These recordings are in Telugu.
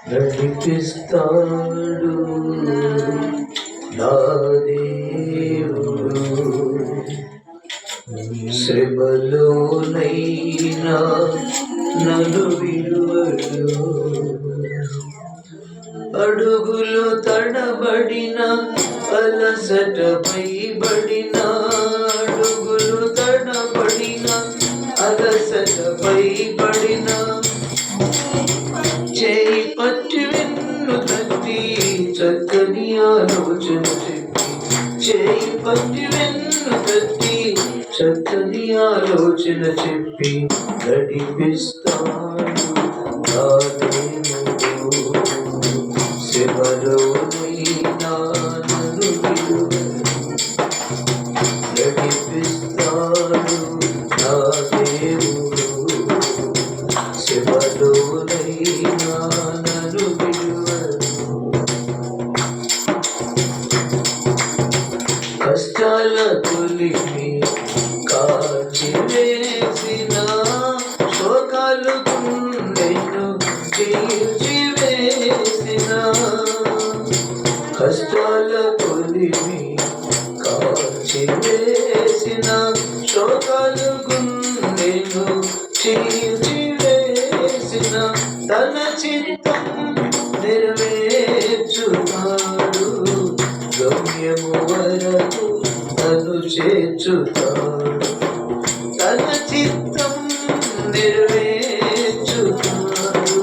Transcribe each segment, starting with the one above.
నడిపిస్తాడు నా దేవుడు. శ్రమలోనైనా నన్ను విడువడు. అడుగులు తడబడిన అలసటపై బడిన, అడుగులు తడబడిన అలసటపై పడిన, చేయి పట్టి వెన్ను తట్టి చక్కని ఆలోచన చెప్పి, చేయి పట్టి వెన్ను తట్టి చక్కని ఆలోచన చెప్పి నడిపిస్తాడు నా దేవుడు. శ్రమలోనైనా నన్ను విడువడు. నడిపిస్తాడు నా దేవుడు. శ్రమలోనైనా నన్ను విడువడు. కష్టాల తొలిమి కాల్చివేసిన, శోకాలు గుండెను చీల్చివేసిన, కష్టాల తొలిమి కాల్చివేసిన, శోకాలు గుండెను చీల్చివేసిన, తన చిత్తం నెరవేర్చుతాడు. గమ్యము వరకు నన్ను చేర్చుతాడు. తన చిత్తం నెరవేర్చుతాడు.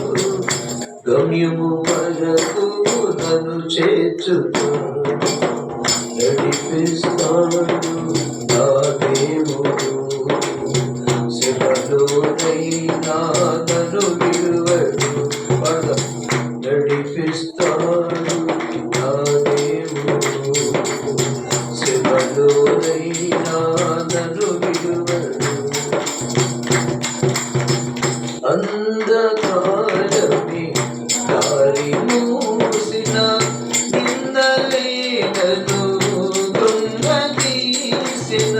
గమ్యము వరకు నన్ను చేర్చుతాడు. నడిపిస్తాడు నా దేవుడు. శ్రమలోనైనా నన్ను విడువడు. నడిపిస్తాడు నా దేవుడు. శ్రమలోనైనా నన్ను విడువడు. అంధకారమే దారి మూసిన, నిందలే నన్ను కృంగదీసిన,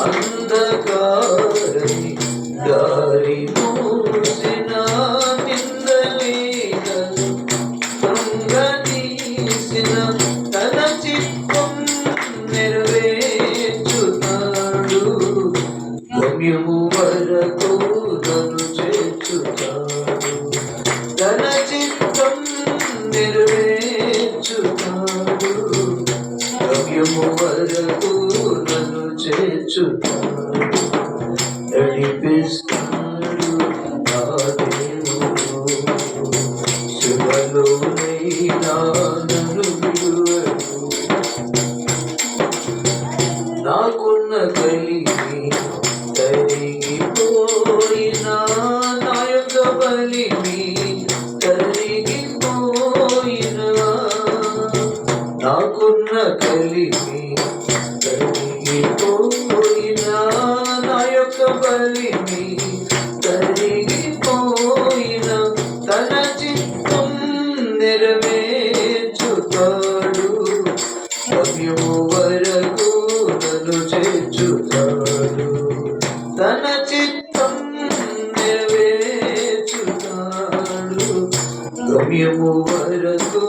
అంధకారమే దారి మూసిన, నిందలే నన్ను కృంగదీసిన, తన చిత్తం నెరవేర్చుతాడు. గమ్యము వరకు నన్ను చేర్చుతాడు. తన చిత్తం నెరవేర్చుతాడు. గమ్యము వరకు నన్ను చేర్చుతాడు. నడిపిస్తాడు నా దేవుడు. శ్రమలోనైనా నన్ను విడువడు. నాకున్న కలిమి తరిగిపోయినా, నా యొక్క బలిమి తరిగిపోయినా, నాకున్న కలిమి తరిగిపోయినా, నా యొక్క బలిమి తరిగిపోయినా, తన చిత్తం నెరవేర్చుతాడు. గమ్యము వరకు నన్ను చేర్చుతాడు. తన చిత్తం నెరవేర్చుతాడు. గమ్యము వరకు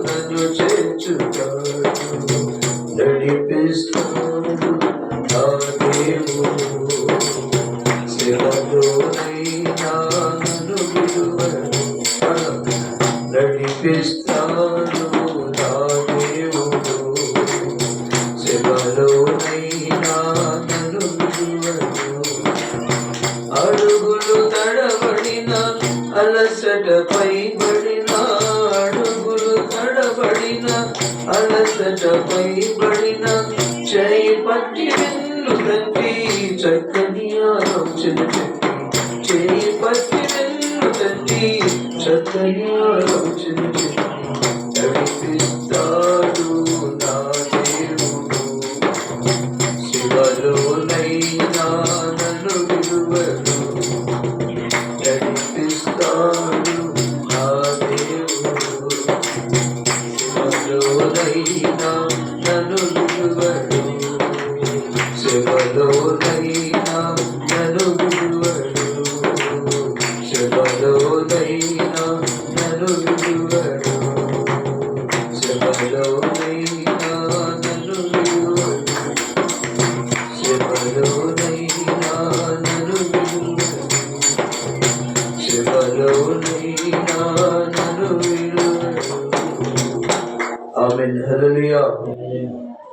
నన్ను చేర్చుతాడు. నడిపిస్తాడు నా దేవుడు. శ్రమలోనైనా నన్ను విడువడు. నడిపిస్తాడు నా దేవుడు. శ్రమలోనైనా నన్ను విడువడు. అడుగులు తడబడిన అలసటపై బడిన, అడుగులు తడబడిన అలసటపై బడిన, చేయి పట్టి వెన్ను తట్టి చక్కని ఆలోచన చెప్పి, చేయి పట్టి వెన్ను తట్టి చక్కని ఆలోచన చెప్పి నడిపిస్తాడు నా దేవుడు. శ్రమలోనైనా నన్ను విడువడు. నడిపిస్తాడు నా దేవుడు. శ్రమలోనైనా నన్ను విడువడు. శ్రమలోనైనా నన్ను విడువడు. శ్రమ శ్రమలోనైనా నన్ను విడువడు, శ్రమలోనైనా నన్ను విడువడు, శ్రమలోనైనా నన్ను విడువడు, శ్రమలోనైనా నన్ను విడువడు. ఆమేన్. హల్లెలూయా.